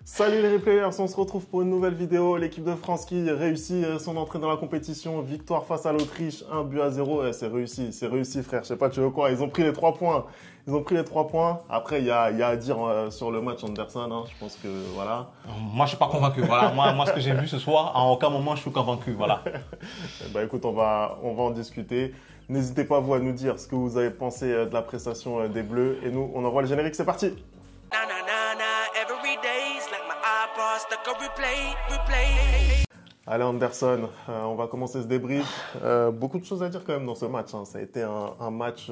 Salut les replayers, on se retrouve pour une nouvelle vidéo. L'équipe de France qui réussit son entrée dans la compétition. Victoire face à l'Autriche, 1-0. C'est réussi frère. Je sais pas, tu veux quoi? Ils ont pris les 3 points. Après, il y a à dire sur le match Anderson. Hein. Je pense que voilà. Moi, je suis pas convaincu. Voilà. Moi, ce que j'ai vu ce soir, à aucun moment je suis convaincu. Voilà. Bah écoute, on va en discuter. N'hésitez pas vous à nous dire ce que vous avez pensé de la prestation des Bleus. Et nous, on envoie le générique. C'est parti. Allez Anderson, on va commencer ce débrief. Beaucoup de choses à dire quand même dans ce match. Hein. Ça a été un match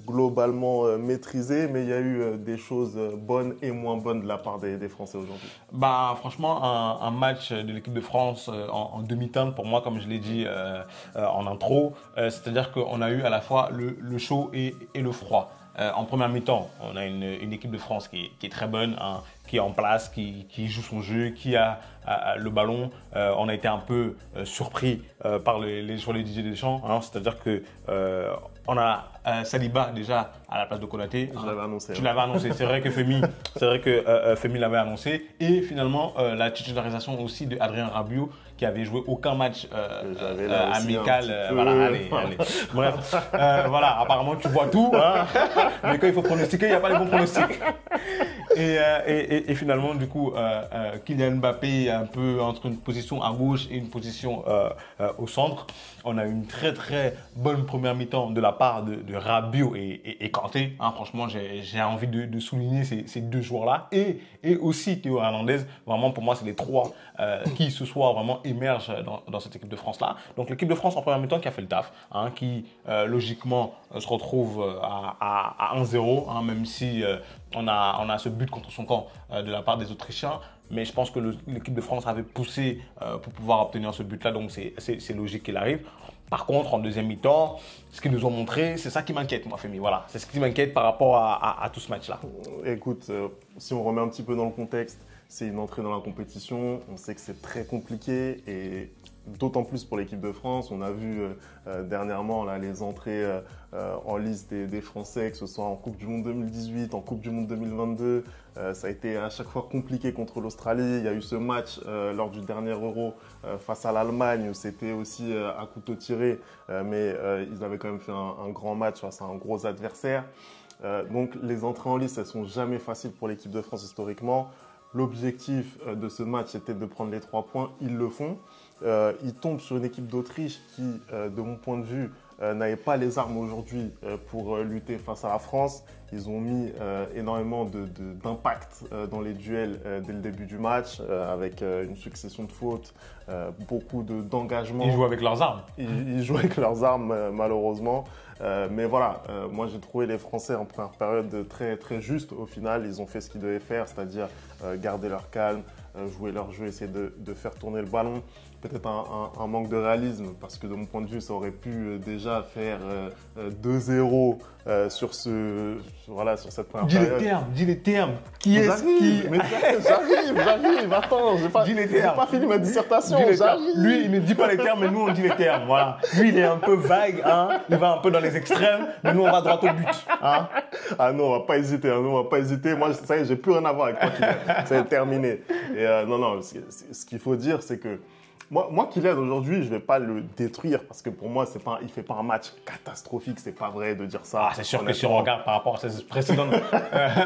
globalement maîtrisé, mais il y a eu des choses bonnes et moins bonnes de la part des Français aujourd'hui. Bah franchement, un match de l'équipe de France en demi-teinte pour moi, comme je l'ai dit en intro, c'est-à-dire qu'on a eu à la fois le chaud et le froid. En première mi-temps, on a une équipe de France qui est très bonne, hein, qui est en place, qui joue son jeu, qui a le ballon. On a été un peu surpris par les joueurs de Didier Deschamps, hein, c'est-à-dire que on a Saliba déjà à la place de Konaté. Je l'avais annoncé. Tu l'avais annoncé. C'est vrai que Femi l'avait annoncé. Et finalement, la titularisation aussi de Adrien Rabiot qui avait joué aucun match amical. Voilà, allez. Bref, voilà. Apparemment, tu vois tout. Hein. Mais quand il faut pronostiquer, il n'y a pas les bons pronostics. Et finalement, du coup, Kylian Mbappé est un peu entre une position à gauche et une position au centre. On a eu une très très bonne première mi-temps de la part de Rabiot et Kanté. Hein, franchement, j'ai envie de souligner ces deux joueurs-là. Et aussi Théo Hernandez. Vraiment, pour moi, c'est les trois qui ce soir vraiment émergent dans cette équipe de France-là. Donc l'équipe de France en première mi-temps qui a fait le taf, hein, qui logiquement se retrouve à 1-0, hein, même si on a ce but contre son camp de la part des Autrichiens. Mais je pense que l'équipe de France avait poussé pour pouvoir obtenir ce but-là, donc c'est logique qu'il arrive. Par contre, en deuxième mi-temps, ce qu'ils nous ont montré, c'est ça qui m'inquiète, moi, Femi. Voilà, c'est ce qui m'inquiète par rapport à tout ce match-là. Écoute, si on remet un petit peu dans le contexte, c'est une entrée dans la compétition. On sait que c'est très compliqué et d'autant plus pour l'équipe de France. On a vu dernièrement là, les entrées en liste des Français, que ce soit en Coupe du Monde 2018, en Coupe du Monde 2022. Ça a été à chaque fois compliqué contre l'Australie. Il y a eu ce match lors du dernier Euro face à l'Allemagne où c'était aussi à couteau tiré. Mais ils avaient quand même fait un grand match face à un gros adversaire. Donc les entrées en liste, elles sont jamais faciles pour l'équipe de France historiquement. L'objectif de ce match était de prendre les 3 points. Ils le font. Ils tombent sur une équipe d'Autriche qui, de mon point de vue, n'avait pas les armes aujourd'hui pour lutter face à la France. Ils ont mis énormément d'impact dans les duels dès le début du match, avec une succession de fautes, beaucoup d'engagement. Ils jouent avec leurs armes. Ils jouent avec leurs armes, malheureusement. Mais voilà, moi j'ai trouvé les Français en première période très, très justes. Au final, ils ont fait ce qu'ils devaient faire, c'est-à-dire garder leur calme, jouer leur jeu, essayer de faire tourner le ballon. Peut-être un manque de réalisme, parce que de mon point de vue, ça aurait pu déjà faire 2-0 sur cette première période. Dis les termes. Qui est-ce qui... Mais j'arrive, attends, j'ai pas fini ma dissertation, j'arrive. Lui, il ne dit pas les termes, mais nous, on dit les termes, voilà. Lui, il est un peu vague, hein. Il va un peu dans les extrêmes, mais nous, on va droit au but, hein. Ah non, on va pas hésiter, Moi, ça y est, j'ai plus rien à voir avec toi, Kylian. Ça est terminé. Et non, ce qu'il faut dire, c'est que moi, Kylian, aujourd'hui, je vais pas le détruire parce que pour moi, il fait pas un match catastrophique. C'est pas vrai de dire ça. Ah, c'est sûr que si on regarde par rapport à ses précédentes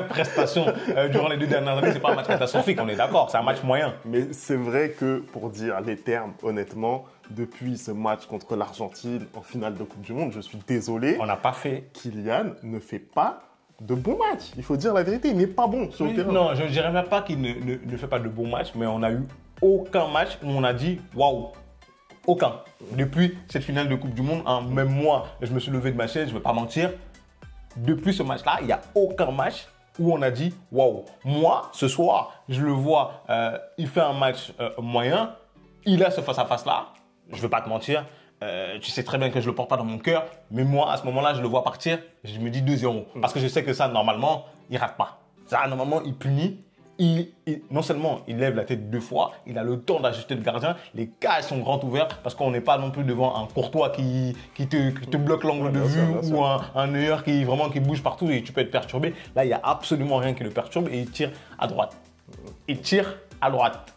prestations durant les 2 dernières années, c'est pas un match catastrophique. On est d'accord, c'est un match moyen. Mais c'est vrai que pour dire les termes, honnêtement, depuis ce match contre l'Argentine en finale de Coupe du Monde, je suis désolé. On n'a pas fait. Kylian ne fait pas de bons matchs. Il faut dire la vérité, il n'est pas bon sur le terrain. Non, je ne dirais même pas qu'il ne fait pas de bons matchs, mais on a eu aucun match où on a dit waouh. Aucun. Depuis cette finale de Coupe du Monde, hein, même moi, je me suis levé de ma chaise, je ne vais pas mentir. Depuis ce match-là, il n'y a aucun match où on a dit waouh. Moi, ce soir, je le vois, il fait un match moyen. Il a ce face-à-face-là. Je ne vais pas te mentir. Tu sais très bien que je ne le porte pas dans mon cœur. Mais moi, à ce moment-là, je le vois partir. Je me dis 2-0. Parce que je sais que ça, normalement, il ne rate pas. Ça, normalement, il punit. Non seulement il lève la tête 2 fois, il a le temps d'ajuster le gardien, les cages sont grands ouverts parce qu'on n'est pas non plus devant un Courtois qui te bloque l'angle de vue ou un Neuer qui bouge partout et tu peux être perturbé. Là, il n'y a absolument rien qui le perturbe et il tire à droite. il tire à droite.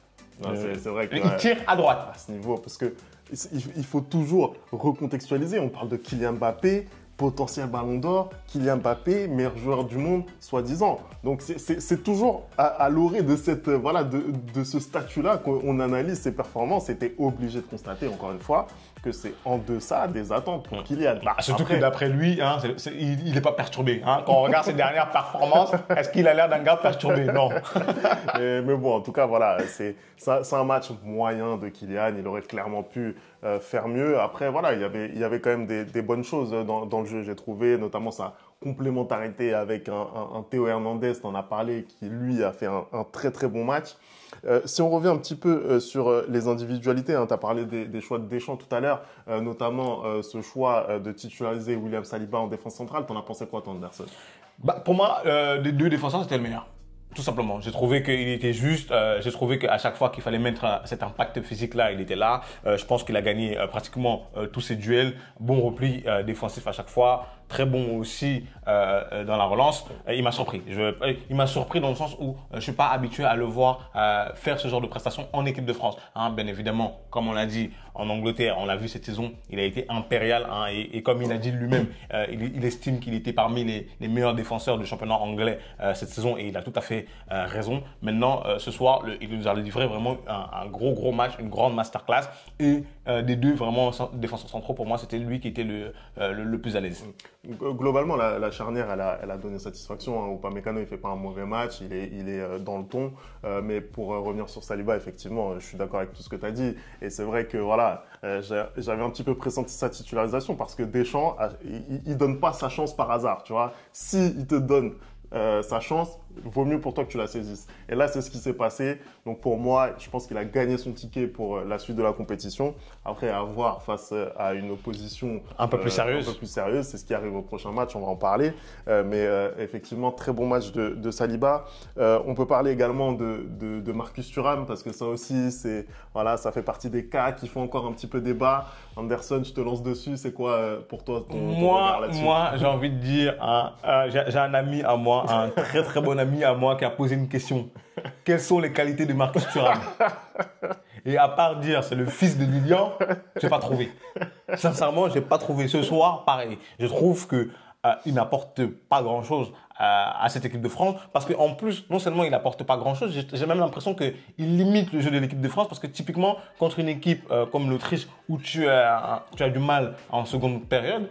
C'est vrai que, il tire à droite. À ce niveau, parce qu'il faut toujours recontextualiser. On parle de Kylian Mbappé, potentiel ballon d'or, Kylian Mbappé, meilleur joueur du monde, soi-disant. Donc c'est toujours à l'orée de, de ce statut-là qu'on analyse ses performances. C'était obligé de constater, encore une fois, que c'est en deçà des attentes pour Kylian. Surtout que d'après lui, hein, il n'est pas perturbé. Hein. Quand on regarde ses dernières performances, est-ce qu'il a l'air d'un gars perturbé? Non. mais bon, en tout cas, voilà, c'est un match moyen de Kylian. Il aurait clairement pu faire mieux. Après, voilà, il y avait quand même des bonnes choses dans le jeu, j'ai trouvé, notamment sa complémentarité avec un Théo Hernandez, t'en as parlé, qui lui a fait un très très bon match. Si on revient un petit peu sur les individualités, hein, tu as parlé des choix de Deschamps tout à l'heure, notamment ce choix de titulariser William Saliba en défense centrale. T'en as pensé quoi, toi, Anderson? Pour moi, des deux défenseurs, c'était le meilleur. Tout simplement. J'ai trouvé qu'il était juste. J'ai trouvé qu'à chaque fois qu'il fallait mettre cet impact physique-là, il était là. Je pense qu'il a gagné pratiquement tous ses duels. Bon repli défensif à chaque fois. Très bon aussi dans la relance. Il m'a surpris. Il m'a surpris dans le sens où je ne suis pas habitué à le voir faire ce genre de prestations en équipe de France. Hein, bien évidemment, comme on l'a dit, en Angleterre, on l'a vu cette saison, il a été impérial. Hein, et comme il a dit lui-même, il estime qu'il était parmi les meilleurs défenseurs du championnat anglais cette saison et il a tout à fait raison. Maintenant, ce soir, il nous a livré vraiment un gros match, une grande masterclass. Et des deux vraiment défenseurs centraux, pour moi, c'était lui qui était le plus à l'aise. Globalement, la charnière, elle a donné satisfaction. Hein. Upamecano, il fait pas un mauvais match, il est dans le ton. Mais pour revenir sur Saliba, effectivement, je suis d'accord avec tout ce que tu as dit. Et c'est vrai que voilà, j'avais un petit peu pressenti sa titularisation parce que Deschamps, il donne pas sa chance par hasard, tu vois. S'il te donne sa chance, vaut mieux pour toi que tu la saisisses. Et là, c'est ce qui s'est passé. Donc pour moi, je pense qu'il a gagné son ticket pour la suite de la compétition. Après, à voir face à une opposition un peu plus sérieuse. C'est ce qui arrive au prochain match, on va en parler. Mais effectivement, très bon match de Saliba. On peut parler également de Marcus Thuram parce que ça aussi, ça fait partie des cas qui font encore un petit peu débat. Anderson, je te lance dessus. C'est quoi pour toi ton regard là-dessus? Moi, j'ai envie de dire, j'ai un ami à moi, un très très bon ami à moi qui a posé une question. Quelles sont les qualités de Marcus Thuram? Et à part dire c'est le fils de Lilian, j'ai pas trouvé. Sincèrement, j'ai pas trouvé. Ce soir, pareil. Je trouve que il n'apporte pas grand-chose à cette équipe de France parce qu'en plus, non seulement il n'apporte pas grand-chose, j'ai même l'impression qu'il limite le jeu de l'équipe de France parce que typiquement, contre une équipe comme l'Autriche où tu as du mal en seconde période,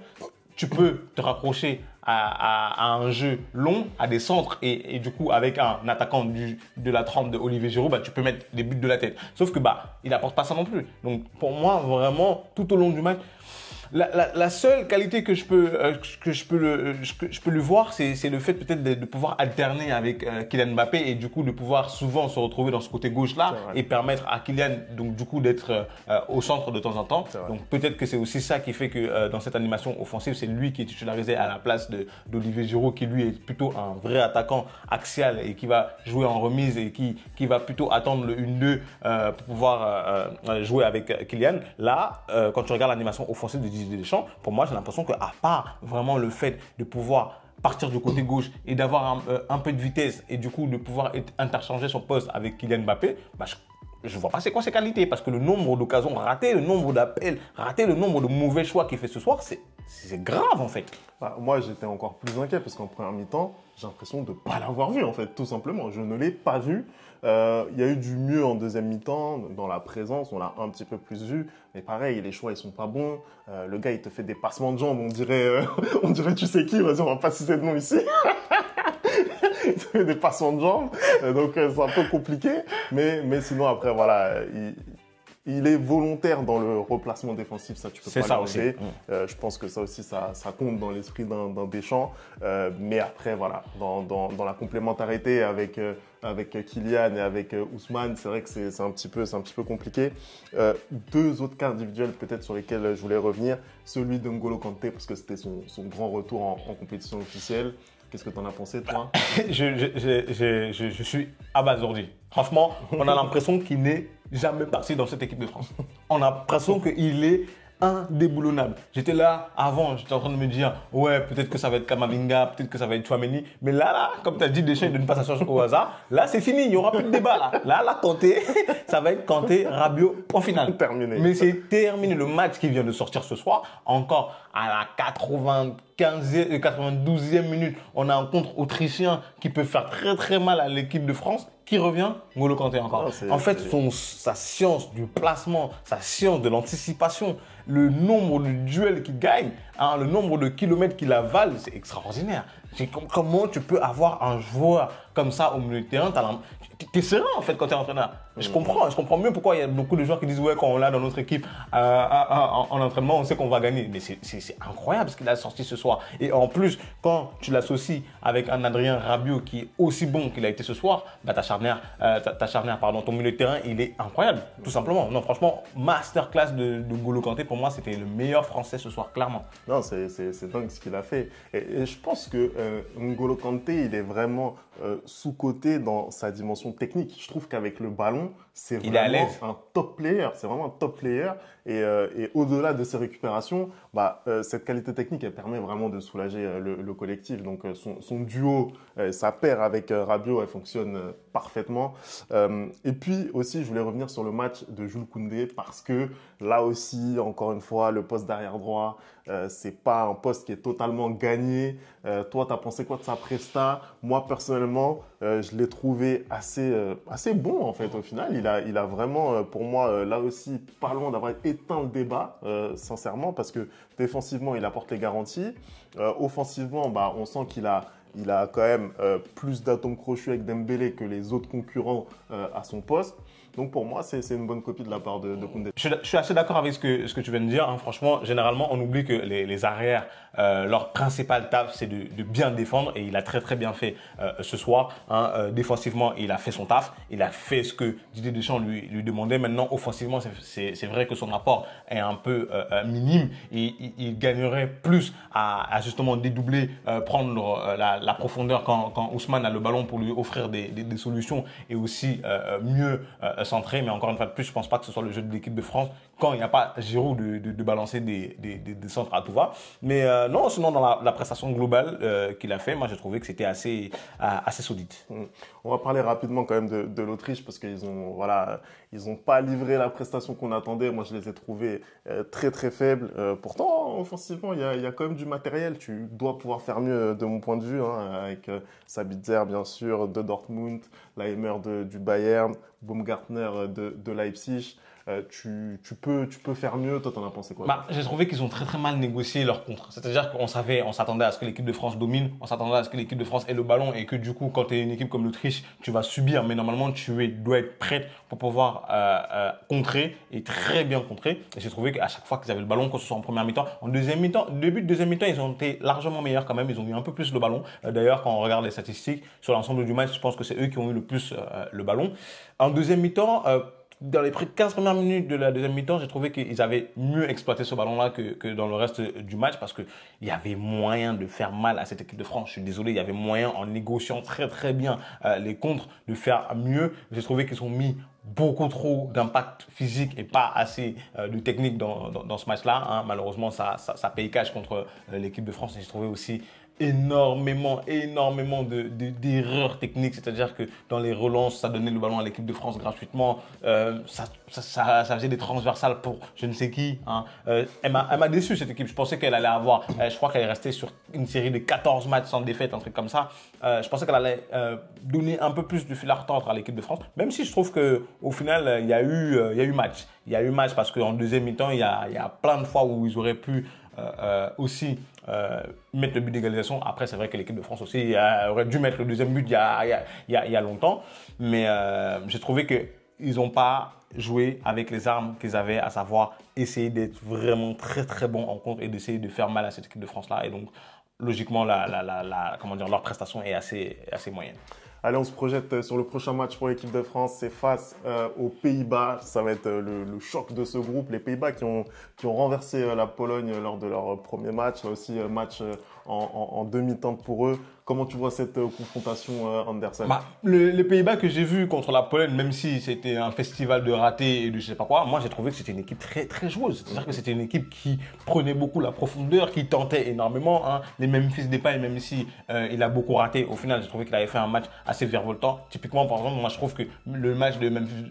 tu peux te rapprocher à un jeu long, à des centres et du coup avec un attaquant de la trempe de Olivier Giroud, tu peux mettre des buts de la tête. Sauf que il n'apporte pas ça non plus. Donc pour moi vraiment tout au long du match, la seule qualité que je peux lui voir, c'est le fait peut-être de pouvoir alterner avec Kylian Mbappé et du coup de pouvoir souvent se retrouver dans ce côté gauche-là et permettre à Kylian donc du coup d'être au centre de temps en temps. Donc peut-être que c'est aussi ça qui fait que dans cette animation offensive, c'est lui qui est titularisé à la place d'Olivier Giroud qui lui est plutôt un vrai attaquant axial et qui va jouer en remise et qui va plutôt attendre le 1-2 pour pouvoir jouer avec Kylian. Là, quand tu regardes l'animation offensive de Didier Deschamps, pour moi, j'ai l'impression qu'à part vraiment le fait de pouvoir partir du côté gauche et d'avoir un peu de vitesse et du coup de pouvoir interchanger son poste avec Kylian Mbappé, je ne vois pas c'est quoi ses qualités parce que le nombre d'occasions ratées, le nombre d'appels ratés, le nombre de mauvais choix qu'il fait ce soir, c'est grave en fait. Moi, j'étais encore plus inquiet parce qu'en première mi-temps, j'ai l'impression de ne pas l'avoir vu en fait, tout simplement. Je ne l'ai pas vu. Il y a eu du mieux en deuxième mi-temps, dans la présence, on l'a un petit peu plus vu. Mais pareil, les choix, ils sont pas bons. Le gars, il te fait des passements de jambes, on dirait tu sais qui, vas-y, on va pas citer de nom ici. Il te fait des passements de jambes, donc c'est un peu compliqué. Mais sinon, après, voilà, il est volontaire dans le replacement défensif, ça tu peux pas l'enlever. Je pense que ça aussi, ça compte dans l'esprit d'un Deschamps. Mais après, voilà, dans la complémentarité avec Kylian et avec Ousmane, c'est vrai que c'est un petit peu compliqué. Deux autres cas individuels peut-être sur lesquels je voulais revenir. Celui de N'Golo Kanté, parce que c'était son grand retour en compétition officielle. Qu'est-ce que tu en as pensé, toi? Je suis abasourdi. Franchement, on a l'impression qu'il n'est jamais parti dans cette équipe de France. On a l'impression qu'il est indéboulonnable. J'étais là avant, j'étais en train de me dire, ouais, peut-être que ça va être Kamavinga, peut-être que ça va être Tchouaméni. Mais là, comme tu as dit, Deschamps, il donne pas sa chance au hasard. Là, c'est fini, il n'y aura plus de débat. Là, Kanté, ça va être Kanté, Rabiot, point final. Terminé. Mais c'est terminé. Le match qui vient de sortir ce soir, encore à la 92e minute, on a un contre autrichien qui peut faire très très mal à l'équipe de France. Qui revient? N'Golo Kanté encore. En fait, sa science du placement, sa science de l'anticipation, le nombre de duels qu'il gagne, hein, le nombre de kilomètres qu'il avale, c'est extraordinaire. Comment tu peux avoir un joueur comme ça au milieu de terrain? Tu es serein en fait quand tu es entraîneur. Je comprends mieux pourquoi il y a beaucoup de joueurs qui disent ouais, quand on l'a dans notre équipe en entraînement, on sait qu'on va gagner. Mais c'est incroyable ce qu'il a sorti ce soir. Et en plus, quand tu l'associes avec un Adrien Rabiot qui est aussi bon qu'il a été ce soir, bah, ta charnière, ton milieu de terrain, il est incroyable, tout simplement. Non, franchement, masterclass de N'Golo Kanté, pour moi, c'était le meilleur Français ce soir, clairement. Non, c'est dingue ce qu'il a fait. Et je pense que N'Golo Kanté, il est vraiment sous-coté dans sa dimension technique. Je trouve qu'avec le ballon, c'est vraiment un top player. C'est vraiment un top player. Et au-delà de ses récupérations, cette qualité technique, elle permet vraiment de soulager le collectif. Donc son duo, sa paire avec Rabiot, elle fonctionne parfaitement. Et puis aussi, je voulais revenir sur le match de Jules Koundé parce que là aussi, encore une fois, le poste d'arrière droit, c'est pas un poste qui est totalement gagné. Toi, tu as pensé quoi de sa presta? Moi, personnellement, je l'ai trouvé assez bon en fait au final. Il a vraiment, pour moi, là aussi, pas loin d'avoir éteint le débat, sincèrement, parce que défensivement, il apporte les garanties. Offensivement, on sent qu'il a quand même plus d'atomes crochus avec Dembélé que les autres concurrents à son poste. Donc pour moi, c'est une bonne copie de la part de Koundé. Je suis assez d'accord avec ce que tu viens de dire. Hein. Franchement, généralement, on oublie que les arrières, leur principal taf, c'est de bien défendre. Et il a très très bien fait ce soir. Hein. Défensivement, il a fait son taf. Il a fait ce que Didier Deschamps lui demandait. Maintenant, offensivement, c'est vrai que son apport est un peu minime. Il gagnerait plus à justement dédoubler, prendre la profondeur quand Ousmane a le ballon pour lui offrir des solutions et aussi mieux centré, mais encore une fois de plus, je ne pense pas que ce soit le jeu de l'équipe de France quand il n'y a pas Giroud de balancer des centres à tout va. Mais non, sinon dans la prestation globale qu'il a fait, moi j'ai trouvé que c'était assez solide. On va parler rapidement quand même de l'Autriche parce qu'ils ont pas livré la prestation qu'on attendait. Moi je les ai trouvés très très faibles. Pourtant, offensivement, il y a quand même du matériel. Tu dois pouvoir faire mieux de mon point de vue, hein, avec Sabitzer bien sûr de Dortmund, Laimer du Bayern, Baumgartner de Leipzig. Tu peux faire mieux. Toi, t'en as pensé quoi? J'ai trouvé qu'ils ont très très mal négocié leur contre. C'est-à-dire qu'on s'attendait à ce que l'équipe de France domine, on s'attendait à ce que l'équipe de France ait le ballon et que du coup, quand tu es une équipe comme l'Autriche, tu vas subir. Mais normalement, dois être prête pour pouvoir contrer et très bien contrer. Et j'ai trouvé qu'à chaque fois qu'ils avaient le ballon, que ce soit en première mi-temps, en deuxième mi-temps, début de deuxième mi-temps, ils ont été largement meilleurs quand même. Ils ont eu un peu plus le ballon. D'ailleurs, quand on regarde les statistiques sur l'ensemble du match, je pense que c'est eux qui ont eu le plus le ballon. En deuxième mi-temps, dans les 15 premières minutes de la deuxième mi-temps, j'ai trouvé qu'ils avaient mieux exploité ce ballon-là que dans le reste du match parce qu'il y avait moyen de faire mal à cette équipe de France. Je suis désolé, il y avait moyen en négociant très très bien les contres de faire mieux. J'ai trouvé qu'ils ont mis beaucoup trop d'impact physique et pas assez de technique dans ce match-là. Hein. Malheureusement, ça paye cash contre l'équipe de France. Et j'ai trouvé aussi énormément d'erreurs techniques, c'est-à-dire que dans les relances, ça donnait le ballon à l'équipe de France gratuitement, ça faisait des transversales pour je ne sais qui. Hein. Elle m'a déçu cette équipe, je pensais qu'elle allait avoir, je crois qu'elle est restée sur une série de 14 matchs sans défaite, un truc comme ça. Je pensais qu'elle allait donner un peu plus de fil à retordre à l'équipe de France, même si je trouve qu'au final, il y a eu match. Il y a eu match parce qu'en deuxième mi-temps, il y a plein de fois où ils auraient pu aussi mettre le but d'égalisation. Après, c'est vrai que l'équipe de France aussi aurait dû mettre le deuxième but il y a longtemps. Mais j'ai trouvé qu'ils n'ont pas joué avec les armes qu'ils avaient, à savoir essayer d'être vraiment très très bons en contre et d'essayer de faire mal à cette équipe de France-là. Et donc, logiquement, leur prestation est assez moyenne. Allez, on se projette sur le prochain match pour l'équipe de France. C'est face aux Pays-Bas. Ça va être le choc de ce groupe. Les Pays-Bas qui ont renversé la Pologne lors de leur premier match. Là aussi, match en demi-teinte pour eux. Comment tu vois cette confrontation, Andersen? Les Pays-Bas que j'ai vu contre la Pologne, même si c'était un festival de ratés et de je sais pas quoi, moi j'ai trouvé que c'était une équipe très très joueuse. C'est-à-dire que c'était une équipe qui prenait beaucoup la profondeur, qui tentait énormément. Hein. Les Memphis Depay, même si il a beaucoup raté, au final j'ai trouvé qu'il avait fait un match assez virevoltant. Typiquement, par exemple, moi je trouve que le match de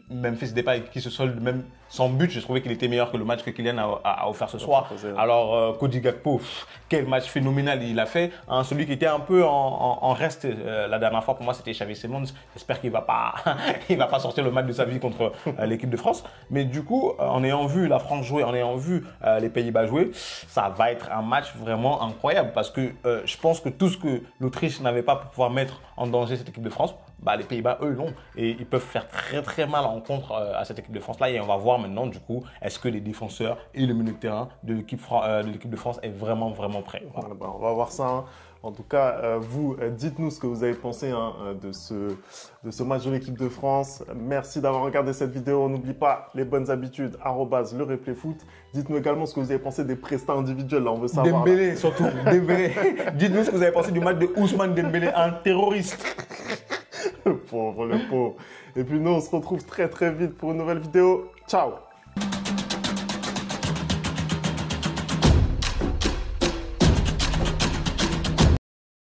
Memphis Depay qui se solde même sans but, j'ai trouvé qu'il était meilleur que le match que Kylian a offert ce soir. Alors Cody Gakpo, quel match phénoménal il a fait. Hein, celui qui était un peu en reste la dernière fois pour moi c'était Xavi Simons. J'espère qu'il va pas sortir le match de sa vie contre l'équipe de France. Mais du coup, en ayant vu la France jouer, en ayant vu les Pays-Bas jouer, ça va être un match vraiment incroyable parce que je pense que tout ce que l'Autriche n'avait pas pour pouvoir mettre en danger cette équipe de France, les Pays-Bas, eux, l'ont. Et ils peuvent faire très, très mal en contre à cette équipe de France-là. Et on va voir maintenant, du coup, est-ce que les défenseurs et le milieu de terrain de l'équipe de France est vraiment, vraiment prêt. Voilà. On va voir ça. Hein. En tout cas, vous, dites-nous ce que vous avez pensé de ce match de l'équipe de France. Merci d'avoir regardé cette vidéo. N'oublie pas les bonnes habitudes, @lereplayfoot. Dites-nous également ce que vous avez pensé des prestats individuels. Là, on veut savoir. Dembélé, surtout. Dembélé. Dites-nous ce que vous avez pensé du match de Ousmane Dembélé, un terroriste. Le pauvre. Et puis nous, on se retrouve très très vite pour une nouvelle vidéo. Ciao!